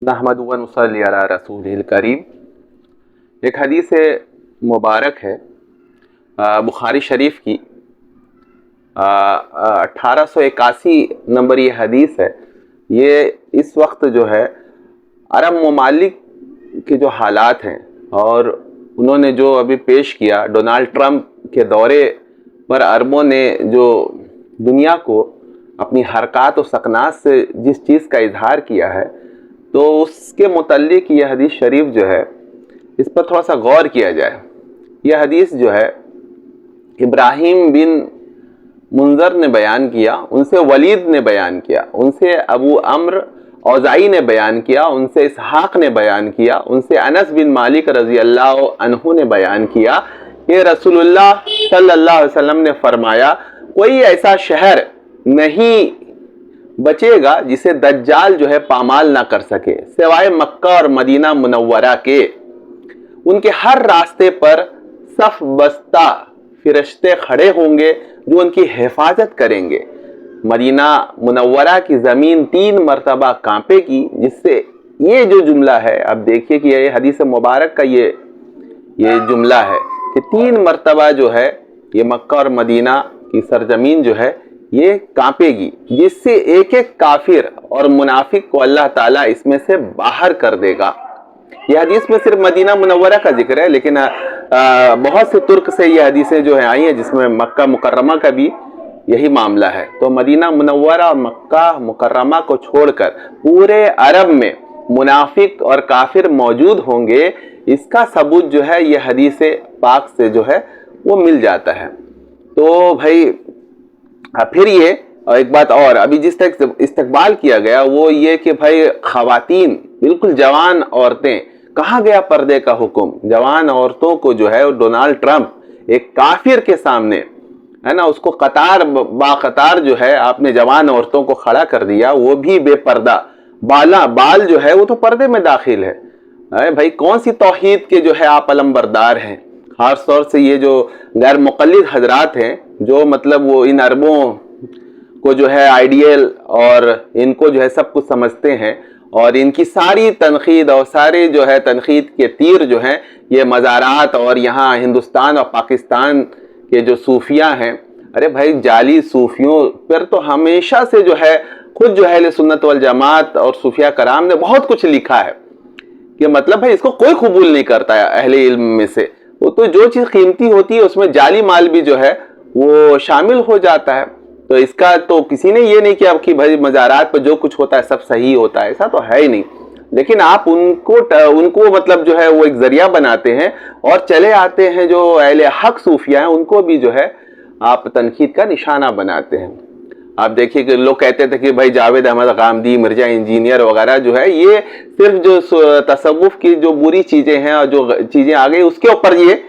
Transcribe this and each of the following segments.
नहमदु व नुसल्ली अला रसूलिल करीम। एक हदीस मुबारक है बुखारी शरीफ की 1881 नंबर ये हदीस है। ये इस वक्त जो है अरब ममालिक के जो हालात हैं और उन्होंने जो अभी पेश किया, डोनाल्ड ट्रंप के दौरे पर अरबों ने जो दुनिया को अपनी हरकत और सकनात से जिस चीज़ का इजहार किया है, तो उसके मुतल्लिक यह हदीस शरीफ जो है इस पर थोड़ा सा गौर किया जाए। यह हदीस जो है इब्राहिम बिन मुंजर ने बयान किया, उनसे वलीद ने बयान किया, उनसे अबू अम्र औज़ाई ने बयान किया, उनसे इसहाक ने बयान किया, उनसे अनस बिन मालिक रज़ी अल्लाह अन्हु ने बयान किया कि रसूलुल्लाह सल्लल्लाहु अलैहि वसल्लम ने फरमाया, कोई ऐसा शहर नहीं बचेगा जिसे दज्जाल जो है पामाल ना कर सके सिवाय मक्का और मदीना मुनव्वरा के। उनके हर रास्ते पर सफ बस्ता फिरिश्ते खड़े होंगे जो उनकी हिफाजत करेंगे। मदीना मुनव्वरा की ज़मीन 3 मरतबा कांपेगी, जिससे ये जो जुमला है, अब देखिए कि ये हदीस मुबारक का ये जुमला है कि 3 मरतबा जो है ये मक्का और मदीना की सरजमीन जो है ये कांपेगी, जिससे एक एक काफिर और मुनाफिक को अल्लाह ताला इसमें से बाहर कर देगा। यह हदीस में सिर्फ मदीना मुनव्वरा का जिक्र है, लेकिन बहुत से तुर्क से ये हदीसें जो है आई हैं जिसमें मक्का मुकर्रमा का भी यही मामला है। तो मदीना मुनव्वरा और मक्का मुकर्रमा को छोड़कर पूरे अरब में मुनाफिक और काफिर मौजूद होंगे, इसका सबूत जो है ये हदीस पाक से जो है वो मिल जाता है। तो भाई फिर ये एक बात और अभी जिस तरह इस्तकबाल किया गया वो ये कि भाई खवातीन बिल्कुल जवान औरतें, कहाँ गया पर्दे का हुक्म। जवान औरतों को जो है डोनाल्ड ट्रंप एक काफिर के सामने है ना, उसको कतार बाकतार जो है आपने जवान औरतों को खड़ा कर दिया, वो भी बेपर्दा, बाल जो है वो तो पर्दे में दाखिल है। भाई कौन सी तौहीद के जो है आप अलमबरदार हैं। खास तौर से ये जो गैर मुक़ल्लिद हजरात हैं, जो मतलब वो इन अरबों को जो है आइडियल और इनको जो है सब कुछ समझते हैं, और इनकी सारी तनकीद और सारे जो है तनकीद के तीर जो हैं ये मज़ारात और यहाँ हिंदुस्तान और पाकिस्तान के जो सूफिया हैं। अरे भाई जाली सूफियों पर तो हमेशा से जो है खुद जो है सुन्नत वल जमात और सूफिया कराम ने बहुत कुछ लिखा है कि मतलब भाई इसको कोई कबूल नहीं करता है अहले इल्म में से। वो तो जो चीज़ कीमती होती है उसमें जाली माल भी जो है वो शामिल हो जाता है। तो इसका तो किसी ने ये नहीं किया कि भाई मज़ारात पर जो कुछ होता है सब सही होता है, ऐसा तो है ही नहीं। लेकिन आप उनको मतलब जो है वो एक जरिया बनाते हैं और चले आते हैं जो अहले हक सूफिया हैं उनको भी जो है आप तनकीद का निशाना बनाते हैं। आप देखिए कि लोग कहते थे कि भाई जावेद अहमद गामदी, मिर्जा इंजीनियर वगैरह जो है ये सिर्फ जो तसव्वुफ की जो बुरी चीज़ें हैं और जो चीज़ें आ गई उसके ऊपर ये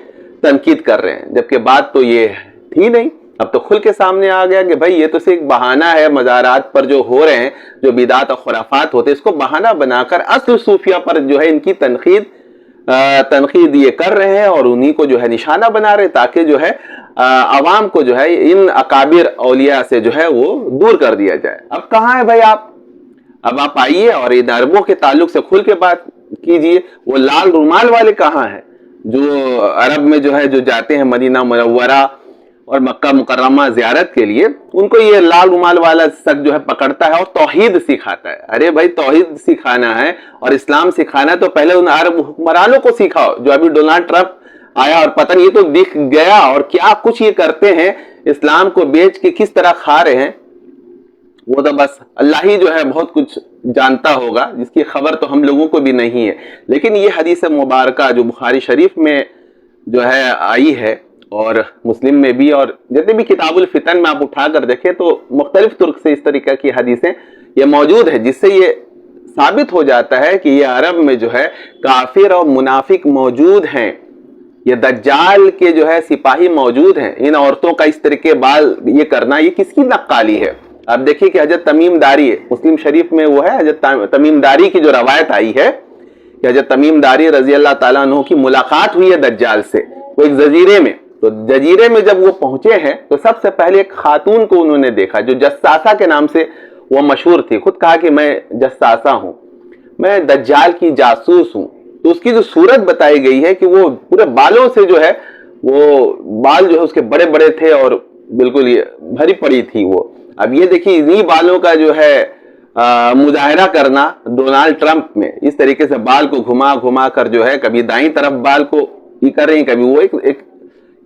तनकीद कर रहे हैं, जबकि बात तो ये थी नहीं। अब तो खुल के सामने आ गया कि भाई ये तो सिर्फ बहाना है, मज़ारात पर जो हो रहे हैं जो बिदात और खुराफात होते हैं इसको बहाना बनाकर असल सूफिया पर जो है इनकी तनकीद ये कर रहे हैं और उन्हीं को जो है निशाना बना रहे हैं, ताकि जो है आवाम को जो है इन अकाबिर औलिया से जो है वो दूर कर दिया जाए। अब कहाँ है भाई आप, अब आप आइए और इन अरबों के ताल्लुक से खुल के बात कीजिए। वो लाल रुमाल वाले कहाँ हैं जो अरब में जो है जो जाते हैं मदीना मुनव्वरा और मक्का मुकर्रमा ज़ियारत के लिए, उनको ये लाल रुमाल वाला शख्स जो है पकड़ता है और तौहीद सिखाता है। अरे भाई तौहीद सिखाना है और इस्लाम सिखाना है तो पहले उन अरब हुक्मरानों को सिखाओ। जो अभी डोनाल्ड ट्रंप आया और पता नहीं ये तो दिख गया और क्या कुछ ये करते हैं, इस्लाम को बेच के किस तरह खा रहे हैं, वो तो बस अल्लाह ही जो है बहुत कुछ जानता होगा, जिसकी खबर तो हम लोगों को भी नहीं है। लेकिन ये हदीस मुबारका जो बुखारी शरीफ में जो है आई है और मुस्लिम में भी और जितने भी किताबुल फितन में आप उठा कर देखें तो मुख्तलिफ तुर्क से इस तरीके की हदीसें ये मौजूद है, जिससे ये साबित हो जाता है कि ये अरब में जो है काफिर और मुनाफिक मौजूद हैं, ये दज्जाल के जो है सिपाही मौजूद हैं। इन औरतों का इस तरीके बाल ये करना ये किसकी नक्काली है। अब देखिए कि हजरत तमीम दारी है, मुस्लिम शरीफ में वो है हजरत तमीम दारी की जो रवायत आई है कि हजरत तमीम दारी रजी अल्लाह ताला अन्हु की मुलाकात हुई है दज्जाल से, वो एक जजीरे में। तो जजीरे में जब वो पहुंचे हैं तो सबसे पहले एक खातून को उन्होंने देखा जो जस्सासा के नाम से वो मशहूर थी, खुद कहा कि मैं जस्सासा हूँ। میں دجال کی جاسوس ہوں. تو اس کی جو صورت بتائی گئی ہے کہ وہ پورے بالوں سے جو ہے وہ بال جو ہے اس کے بڑے بڑے تھے اور بالکل یہ بھری پڑی تھی وہ. اب یہ دیکھیے انہی بالوں کا جو ہے مظاہرہ کرنا ڈونالڈ ٹرمپ میں, اس طریقے سے بال کو گھما گھما کر جو ہے کبھی دائیں طرف بال کو یہ کر رہی ہیں کبھی وہ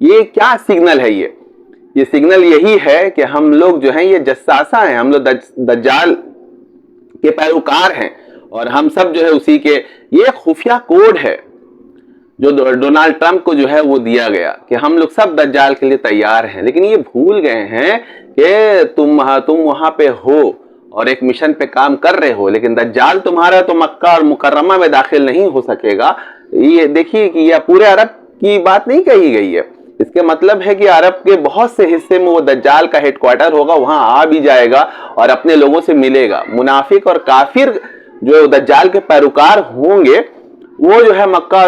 یہ کیا سگنل ہے؟ یہ سگنل یہی ہے کہ ہم لوگ جو ہیں یہ جساسہ ہیں, ہم لوگ دجال کے پیروکار ہیں اور ہم سب جو ہے اسی کے, یہ خفیہ کوڈ ہے جو ڈونالڈ ٹرمپ کو جو ہے وہ دیا گیا کہ ہم لوگ سب دجال کے لیے تیار ہیں. لیکن یہ بھول گئے ہیں کہ تم وہاں پہ ہو اور ایک مشن پہ کام کر رہے ہو, لیکن دجال تمہارا تو مکہ اور مکرمہ میں داخل نہیں ہو سکے گا. یہ دیکھیے کہ یہ پورے عرب کی بات نہیں کہی گئی ہے, اس کے مطلب ہے کہ عرب کے بہت سے حصے میں وہ دجال کا ہیڈ کوارٹر ہوگا, وہاں آ بھی جائے گا اور اپنے لوگوں سے ملے گا. منافق اور کافر جو دجال کے پیروکار ہوں گے وہ جو ہے مکہ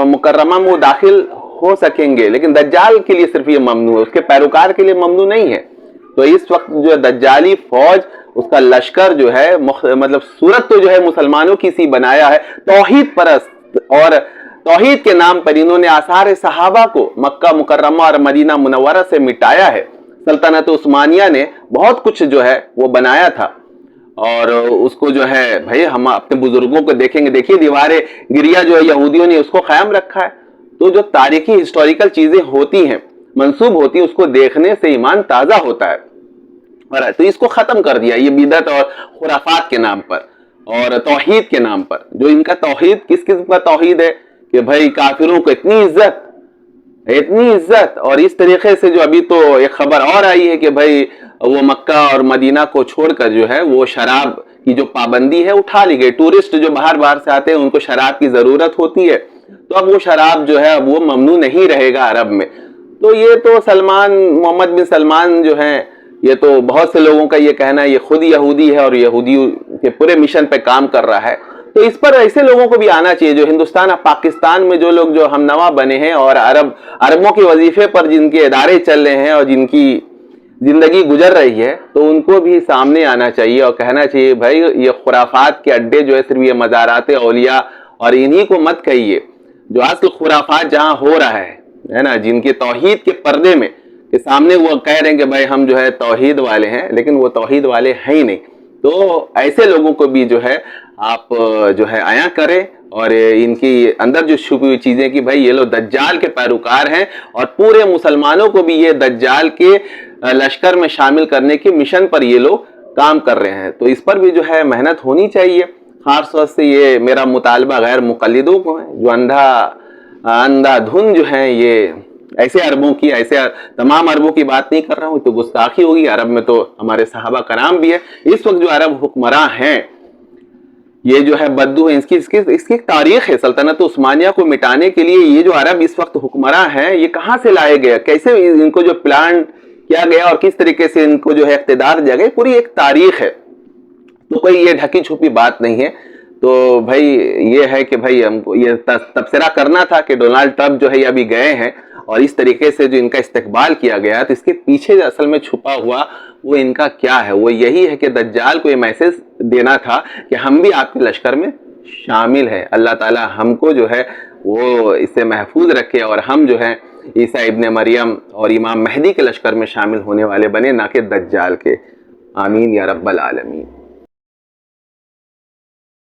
مکرمہ میں وہ داخل ہو سکیں گے, لیکن دجال کے لیے صرف یہ ممنوع ہے, اس کے پیروکار کے لیے ممنوع نہیں ہے. تو اس وقت جو ہے دجالی فوج, اس کا لشکر جو ہے مطلب صورت تو جو ہے مسلمانوں کی سی بنایا ہے, توحید پرست, اور توحید کے نام پر انہوں نے آثار صحابہ کو مکہ مکرمہ اور مدینہ منورہ سے مٹایا ہے. سلطنت عثمانیہ نے بہت کچھ جو ہے وہ بنایا تھا اور اس کو جو ہے بھائی ہم اپنے بزرگوں کو دیکھیں گے, دیکھیے دیواریں گریا جو ہے یہودیوں نے اس کو قائم رکھا ہے. تو جو تاریخی ہسٹوریکل چیزیں ہوتی ہیں منسوب ہوتی ہیں اس کو دیکھنے سے ایمان تازہ ہوتا ہے. تو اس کو ختم کر دیا یہ بدعت اور خرافات کے نام پر اور توحید کے نام پر. جو ان کا توحید کس قسم کا توحید ہے کہ بھائی کافروں کو اتنی عزت, اور اس طریقے سے جو ابھی تو ایک خبر اور آئی ہے کہ بھائی وہ مکہ اور مدینہ کو چھوڑ کر جو ہے وہ شراب کی جو پابندی ہے اٹھا لی گئی. ٹورسٹ جو باہر سے آتے ہیں ان کو شراب کی ضرورت ہوتی ہے, تو اب وہ شراب جو ہے اب وہ ممنوع نہیں رہے گا عرب میں. تو یہ تو محمد بن سلمان جو ہیں, یہ تو بہت سے لوگوں کا یہ کہنا ہے یہ خود یہودی ہے اور یہودی کے پورے مشن پہ کام کر رہا ہے. تو اس پر ایسے لوگوں کو بھی آنا چاہیے جو ہندوستان اور پاکستان میں جو لوگ جو ہم نوا بنے ہیں اور عربوں کے وظیفے پر جن کے ادارے چل رہے ہیں اور جن کی زندگی گزر رہی ہے, تو ان کو بھی سامنے آنا چاہیے اور کہنا چاہیے بھائی یہ خرافات کے اڈے جو ہے صرف یہ مزارات اولیاء اور انہی کو مت کہیے. جو اصل خرافات جہاں ہو رہا ہے نا, جن کے توحید کے پردے میں کہ سامنے وہ کہہ رہے ہیں کہ بھائی ہم جو ہے توحید والے ہیں, لیکن وہ توحید والے ہیں ہی نہیں. تو ایسے لوگوں کو بھی جو ہے آپ جو ہے عیاں کریں اور ان کی اندر جو چھپی ہوئی چیزیں کہ بھائی یہ لوگ دجال کے پیروکار ہیں اور پورے مسلمانوں کو بھی یہ دجال کے لشکر میں شامل کرنے کے مشن پر یہ لوگ کام کر رہے ہیں. تو اس پر بھی جو ہے محنت ہونی چاہیے. خاص طور سے یہ میرا مطالبہ غیر مقلدوں کو ہے جو اندھا دھن جو ہیں, یہ ایسے عربوں کی, ایسے تمام عربوں کی بات نہیں کر رہا ہوں, تو گستاخی ہوگی. عرب میں تو ہمارے صحابہ کرام بھی ہے. اس وقت جو عرب حکمراں ہیں یہ جو ہے بدو ہیں, اس کی ایک تاریخ ہے. سلطنت عثمانیہ کو مٹانے کے لیے یہ جو عرب اس وقت حکمراں ہیں یہ کہاں سے لائے گئے, کیسے ان کو جو پلان کیا گیا اور کس طریقے سے ان کو جو ہے اقتدار دیا گیا, پوری ایک تاریخ ہے. تو کوئی یہ ڈھکی چھپی بات نہیں ہے. تو بھائی یہ ہے کہ بھائی ہم کو یہ تبصرہ کرنا تھا کہ ڈونالڈ ٹرمپ جو ہے یہ ابھی گئے ہیں اور اس طریقے سے جو ان کا استقبال کیا گیا, تو اس کے پیچھے اصل میں چھپا ہوا وہ ان کا کیا ہے. وہ یہی ہے کہ دجال کو یہ میسج دینا تھا کہ ہم بھی آپ کے لشکر میں شامل ہیں. اللہ تعالی ہم کو جو ہے وہ اس سے محفوظ رکھے اور ہم جو ہے عیسیٰ ابن مریم اور امام مہدی کے لشکر میں شامل ہونے والے بنے, نہ کہ دجال کے. آمین یا رب العالمین.